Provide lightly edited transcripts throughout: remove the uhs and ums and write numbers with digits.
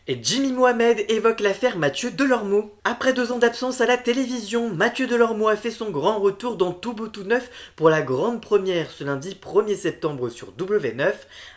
Et Jimmy Mohamed évoque l'affaire Mathieu Delormeau. Après 2 ans d'absence à la télévision, Mathieu Delormeau a fait son grand retour dans Tout beau tout neuf pour la grande première ce lundi 1er septembre sur W9.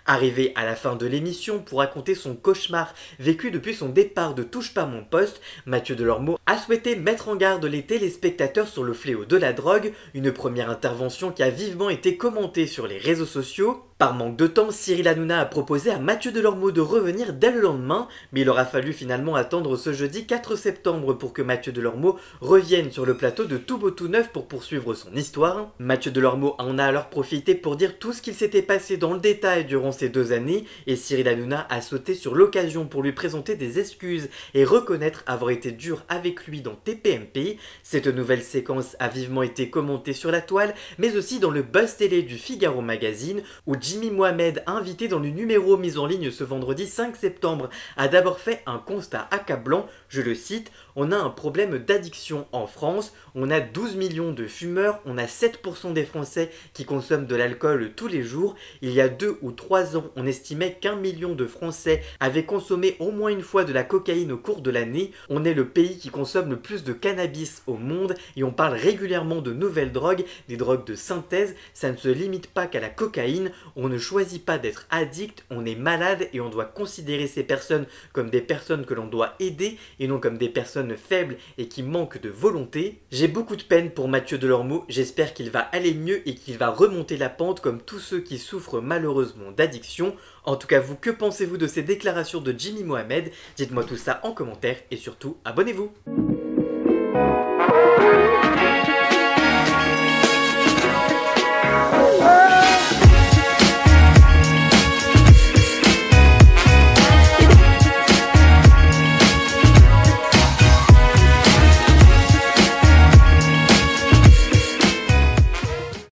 Arrivé à la fin de l'émission pour raconter son cauchemar vécu depuis son départ de Touche pas mon poste, Mathieu Delormeau a souhaité mettre en garde les téléspectateurs sur le fléau de la drogue, une première intervention qui a vivement été commentée sur les réseaux sociaux. Par manque de temps, Cyril Hanouna a proposé à Mathieu Delormeau de revenir dès le lendemain, mais il aura fallu finalement attendre ce jeudi 4 septembre pour que Mathieu Delormeau revienne sur le plateau de Tout beau tout neuf pour poursuivre son histoire. Mathieu Delormeau en a alors profité pour dire tout ce qu'il s'était passé dans le détail durant ces 2 années, et Cyril Hanouna a sauté sur l'occasion pour lui présenter des excuses et reconnaître avoir été dur avec lui dans TPMP. Cette nouvelle séquence a vivement été commentée sur la toile, mais aussi dans le buzz télé du Figaro Magazine, où Jimmy Mohamed, invité dans le numéro mis en ligne ce vendredi 5 septembre, a d'abord fait un constat accablant, je le cite: « On a un problème d'addiction en France, on a 12 millions de fumeurs, on a 7% des Français qui consomment de l'alcool tous les jours, il y a 2 ou 3 ans, on estimait qu'1 million de Français avaient consommé au moins une fois de la cocaïne au cours de l'année, on est le pays qui consomme le plus de cannabis au monde et on parle régulièrement de nouvelles drogues, des drogues de synthèse, ça ne se limite pas qu'à la cocaïne, on ne choisit pas d'être addict, on est malade et on doit considérer ces personnes comme des personnes que l'on doit aider et non comme des personnes faibles et qui manquent de volonté. J'ai beaucoup de peine pour Mathieu Delormeau, j'espère qu'il va aller mieux et qu'il va remonter la pente comme tous ceux qui souffrent malheureusement d'addiction. En tout cas vous, que pensez-vous de ces déclarations de Jimmy Mohamed? Dites-moi tout ça en commentaire et surtout abonnez-vous.